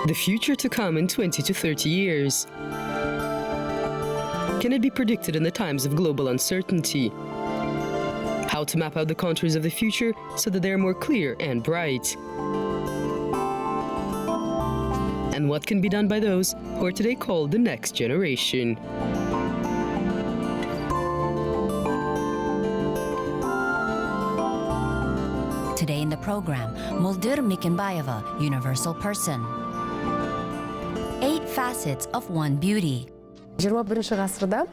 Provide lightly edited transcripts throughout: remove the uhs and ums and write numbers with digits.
The future to come in 20 to 30 years. Can it be predicted in the times of global uncertainty? How to map out the contours of the future so that they are more clear and bright. And what can be done by those who are today called the next generation? Today in the program, Moldir Mekenbayeva, Universal Person. 8 facets of one beauty. 21 ғасырда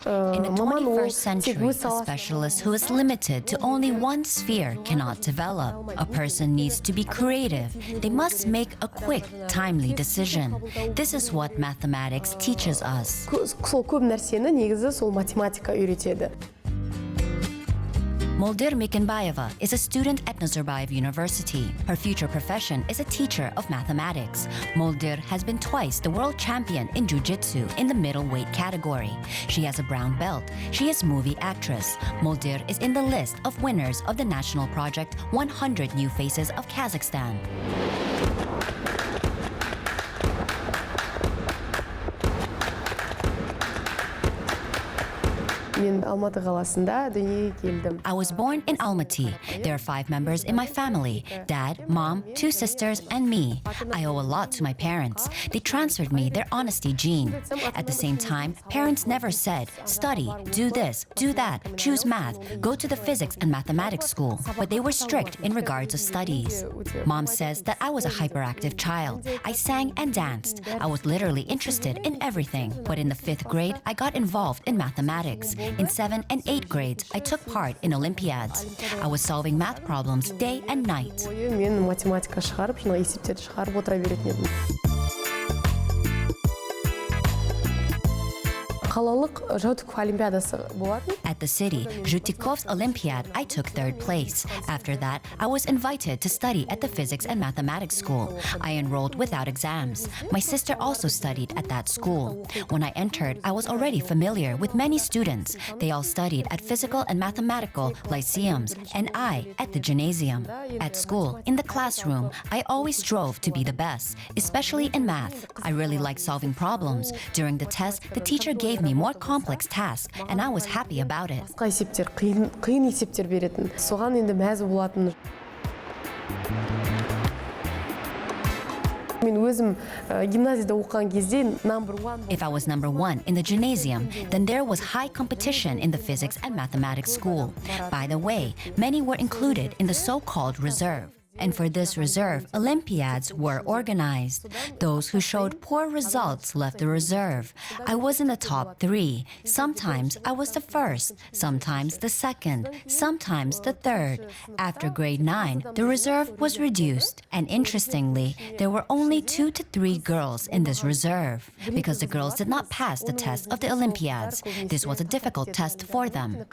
In the 21st century, a specialist who is limited to only one sphere cannot develop. A person needs to be creative. They must make a quick, timely decision. This is what mathematics teaches us. сол көп нәрсені негізі сол математика үйретеді. Moldir Mekenbayeva is a student at Nazarbayev University. Her future profession is a teacher of mathematics. Moldir has been twice the world champion in Jiu-Jitsu in the middleweight category. She has a brown belt. She is movie actress. Moldir is in the list of winners of the national project 100 New Faces of Kazakhstan. I was born in Almaty. There are 5 members in my family: dad, mom, 2 sisters, and me. I owe a lot to my parents. They transferred me their honesty gene. At the same time, parents never said, study, do this, do that, choose math, go to the physics and mathematics school. But they were strict in regards to studies. Mom says that I was a hyperactive child. I sang and danced. I was literally interested in everything. But in the 5th grade, I got involved in mathematics. In 7th and 8th grades, I took part in Olympiads. I was solving math problems day and night. At the city, Zhutikov's Olympiad, I took 3rd place. After that, I was invited to study at the physics and mathematics school. I enrolled without exams. My sister also studied at that school. When I entered, I was already familiar with many students. They all studied at physical and mathematical lyceums, and I at the gymnasium. At school, in the classroom, I always strove to be the best, especially in math. I really liked solving problems. During the test, the teacher gave me more complex tasks, and I was happy about it. If I was number 1 in the gymnasium, then there was high competition in the physics and mathematics school. By the way, many were included in the so-called reserve. And for this reserve, Olympiads were organized. Those who showed poor results left the reserve. I was in the top 3. Sometimes I was the 1st, sometimes the 2nd, sometimes the 3rd. After grade 9, the reserve was reduced. And interestingly, there were only 2 to 3 girls in this reserve, because the girls did not pass the test of the Olympiads. This was a difficult test for them.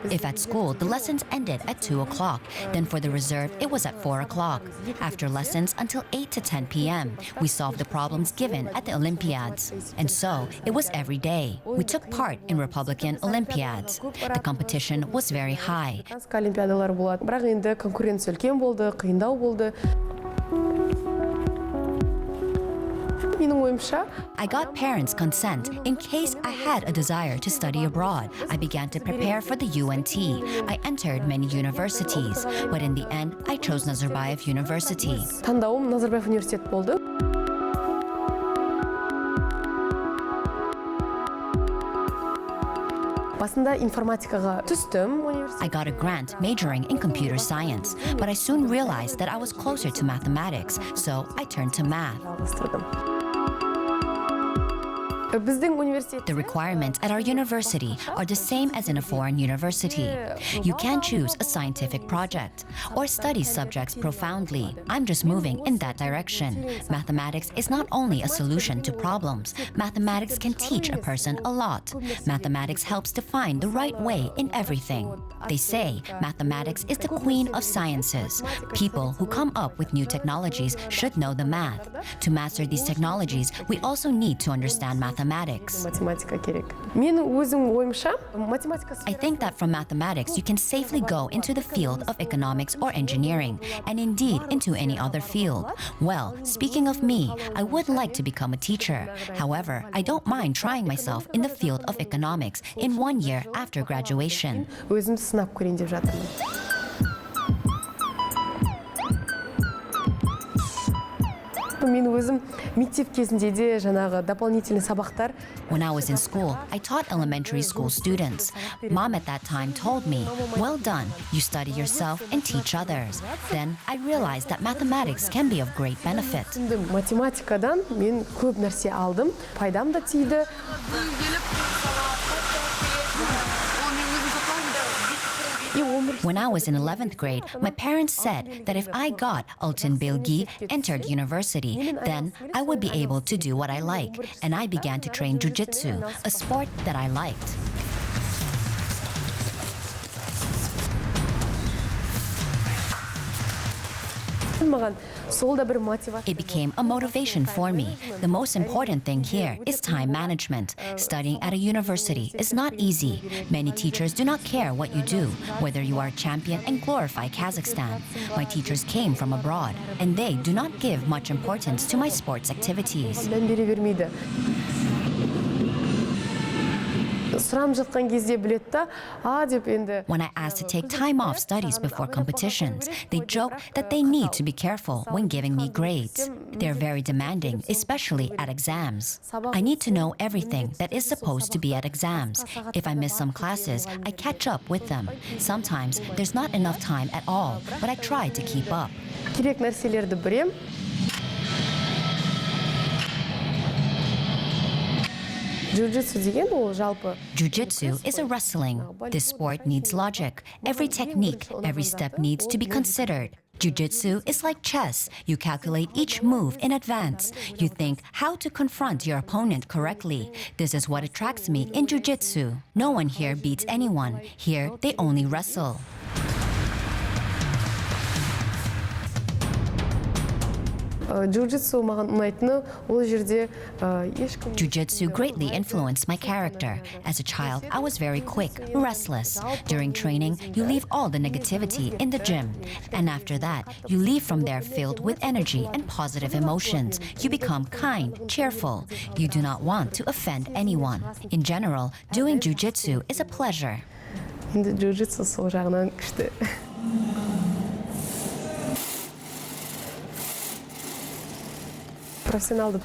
If at school, the lessons ended at 2 o'clock, then for the reserve, it was at 4 o'clock. After lessons until 8 to 10 p.m., we solved the problems given at the Olympiads. And so, it was every day. We took part in Republican Olympiads. The competition was very high. I got parents' consent in case I had a desire to study abroad. I began to prepare for the UNT. I entered many universities, but in the end, I chose Nazarbayev University. Таңдауым Назарбаев университет болды. I got a grant majoring in computer science, but I soon realized that I was closer to mathematics, so I turned to math. The requirements at our university are the same as in a foreign university. You can choose a scientific project or study subjects profoundly. I'm just moving in that direction. Mathematics is not only a solution to problems. Mathematics can teach a person a lot. Mathematics helps to find the right way in everything. They say mathematics is the queen of sciences. People who come up with new technologies should know the math. To master these technologies, we also need to understand mathematics. mathematics. Математика керек. Мен өзім ойымша, математика... I think that from mathematics you can safely go into the field of economics or engineering, and indeed into any other field. Well, speaking of me, I would like to become a teacher. However, I don't mind trying myself in the field of economics in 1 year after graduation. Өзімді сынап көрейін деп жатырмын. Мен өзім мектеп кезінде де жаңағы дополнительный сабақтар. When I was in school, I taught elementary school students. Mom at that time told me, "Well done, you study yourself and teach others." Then I realized that mathematics can be of great benefit. Математикадан мен көп нәрсе алдым, пайдам да тиді. When I was in 11th grade, my parents said that if I got Altın Bilgi, entered university, then I would be able to do what I like, and I began to train Jiu-Jitsu, a sport that I liked. It became a motivation for me. The most important thing here is time management. Studying at a university is not easy. Many teachers do not care what you do, whether you are a champion and glorify Kazakhstan. My teachers came from abroad, and they do not give much importance to my sports activities. When I asked to take time off studies before competitions, they joke that they need to be careful when giving me grades. They're very demanding, especially at exams. I need to know everything that is supposed to be at exams. If I miss some classes, I catch up with them. Sometimes there's not enough time at all, but I try to keep up. Jiu-Jitsu is a wrestling. This sport needs logic. Every technique, every step needs to be considered. Jiu-Jitsu is like chess. You calculate each move in advance. You think how to confront your opponent correctly. This is what attracts me in Jiu-Jitsu. No one here beats anyone. Here, they only wrestle. Jiu-Jitsu greatly influenced my character. As a child, I was very quick, restless. During training, you leave all the negativity in the gym. And after that, you leave from there filled with energy and positive emotions. You become kind, cheerful. You do not want to offend anyone. In general, doing Jiu-Jitsu is a pleasure. Professional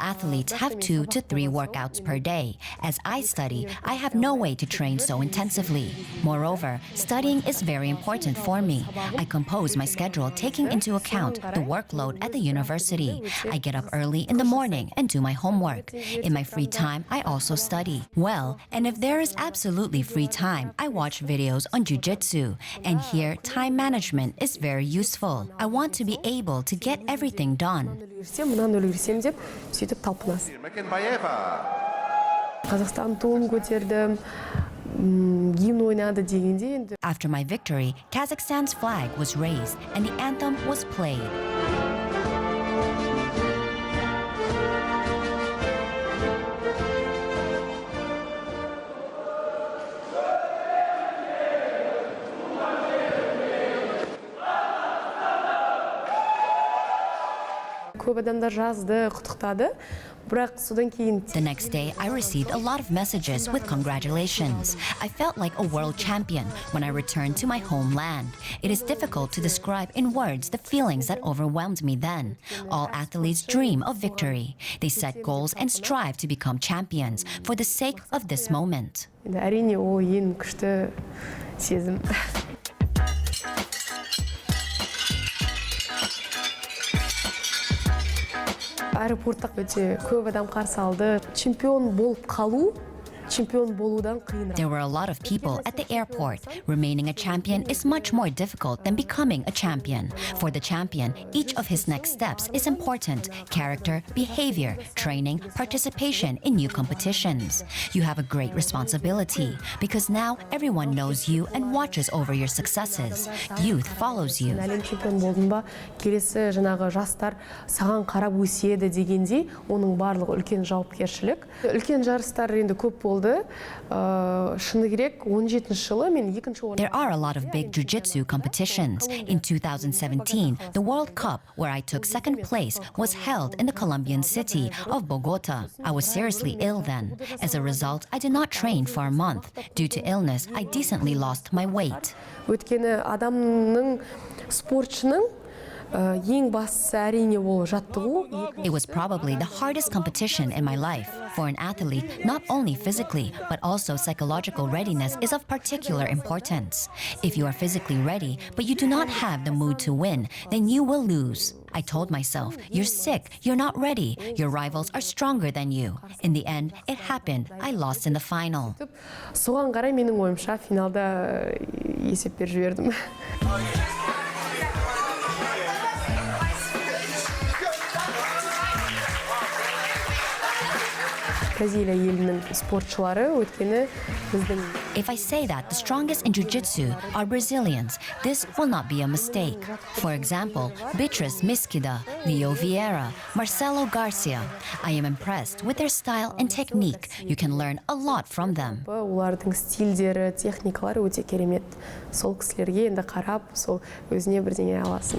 athletes have 2 to 3 workouts per day. As I study, I have no way to train so intensively. Moreover, studying is very important for me. I compose my schedule taking into account the workload at the university. I get up early in the morning and do my homework. In my free time, I also study. Well, and if there is absolutely free time, I watch videos on Jiu-Jitsu. And here, time management is very useful. I want to be able to get everything done. Moldir Mekenbayeva. After my victory, Kazakhstan's flag was raised and the anthem was played. The next day, I received a lot of messages with congratulations. I felt like a world champion when I returned to my homeland. It is difficult to describe in words the feelings that overwhelmed me then. All athletes dream of victory. They set goals and strive to become champions for the sake of this moment. Аэропортта өте көп адам қарсы алды. Чемпион болып қалу чемпион болудан қиынырақ. There were a lot of people at the airport. Remaining a champion is much more difficult than becoming a champion. For the champion, each of his next steps is important. Character, behavior, training, participation in new competitions. You have a great responsibility because now everyone knows you and watches over your successes. Youth follows you. Әлем чемпион болдың ба, келесі жаңағы жастар саған қарап өседі дегенде, оның барлығы үлкен жауапкершілік. Үлкен жарыстар енді көп болды. Шыны керек, 17 жылы мен екінші орын. There are a lot of big Jiu-Jitsu competitions. In 2017, the World Cup, where I took second place, was held in the Colombian city of Bogota. I was seriously ill then. As a result, I did not train for a month. Due to illness, I decently lost my weight. Өйткені адамның спортшының ең бастысы әрине ол жаттығу. It was probably the hardest competition in my life. For an athlete, not only physically, but also psychological readiness is of particular importance. If you are physically ready, but you do not have the mood to win, then you will lose. I told myself, you're sick, you're not ready, your rivals are stronger than you. In the end, it happened. I lost in the final. Соған қарай менің ойымша финалда есеп беріп жібердім. Бразилия елінің спортшылары өткені біздің. If I say that the strongest in Jiu-Jitsu are Brazilians, this will not be a mistake. For example, Beatriz Mesquida, Leo Vieira, Marcelo Garcia. I am impressed with their style and technique. You can learn a lot from them. Олардың стильдері, техникалары өте керемет. Сол кісілерге енді қарап, сол өзіне бірдеңе аласың.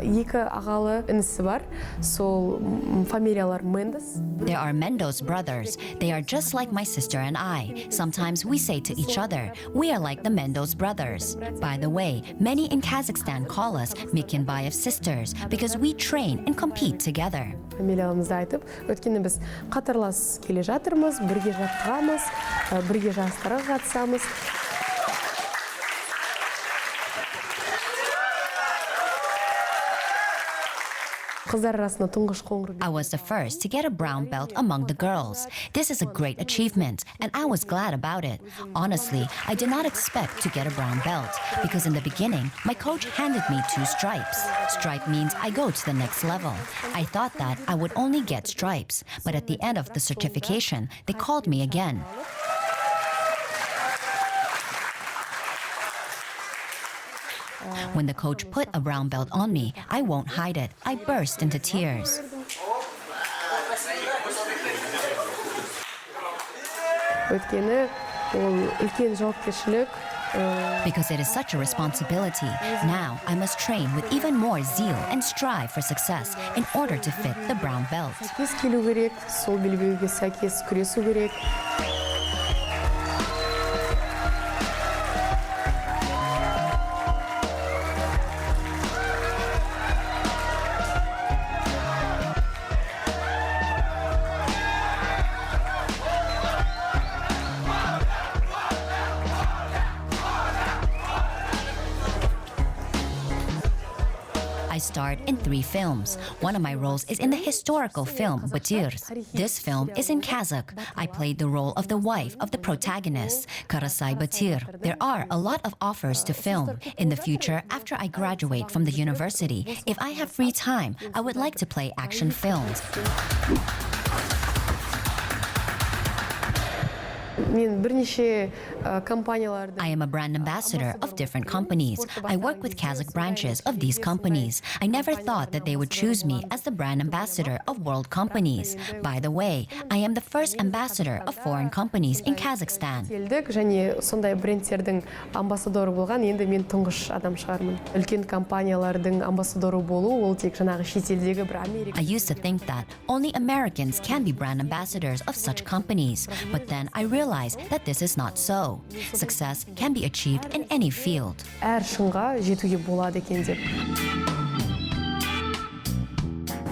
Екі ағалы інісі бар, сол фамилиялар Мендес. There are Mendoz brothers. They are just like my sister and I. Sometimes we say to each other, we are like the Mendoz brothers. By the way, many in Kazakhstan call us Mekenbayev sisters because we train and compete together. Фамилияларымызды айтып, өткенде біз қатарлас келе жатырмыз, бірге жаттығамыз, бірге жарыстарға қатысамыз. I was the first to get a brown belt among the girls. This is a great achievement, and I was glad about it. Honestly, I did not expect to get a brown belt, because in the beginning, my coach handed me 2 stripes. Stripe means I go to the next level. I thought that I would only get stripes, but at the end of the certification, they called me again. When the coach put a brown belt on me, I won't hide it. I burst into tears. Because it is such a responsibility, now I must train with even more zeal and strive for success in order to fit the brown belt. I starred in 3 films. One of my roles is in the historical film Batir. This film is in Kazakh. I played the role of the wife of the protagonist, Karasay Batir. There are a lot of offers to film. In the future, after I graduate from the university, if I have free time, I would like to play action films. I am a brand ambassador of different companies. I work with Kazakh branches of these companies. I never thought that they would choose me as the brand ambassador of world companies. By the way, I am the first ambassador of foreign companies in Kazakhstan. I used to think that only Americans can be brand ambassadors of such companies, but then I realized that this is not so. Success can be achieved in any field.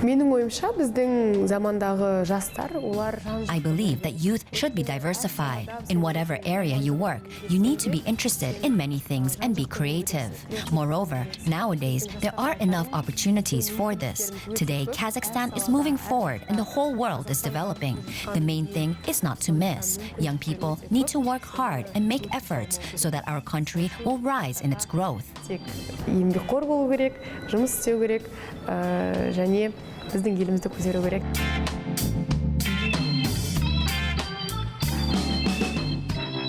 Менің ойымша біздің замандағы жастар олар I believe that youth should be diversified. In whatever area you work, you need to be interested in many things and be creative. Moreover, nowadays, there are enough opportunities for this. Today, Kazakhstan is moving forward and the whole world is developing. The main thing is not to miss. Young people need to work hard and make efforts so that our country will rise in its growth. тек еңбекқор болу керек, жұмыс істеу керек, және біздің елімізді көтеру керек.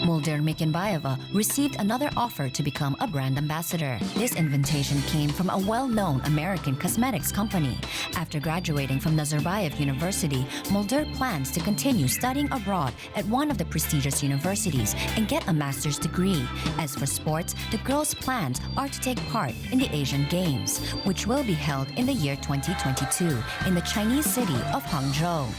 Moldir Mekenbayeva received another offer to become a brand ambassador. This invitation came from a well-known American cosmetics company. After graduating from Nazarbayev University, Moldir plans to continue studying abroad at one of the prestigious universities and get a master's degree. As for sports, the girls' plans are to take part in the Asian Games, which will be held in the year 2022 in the Chinese city of Hangzhou.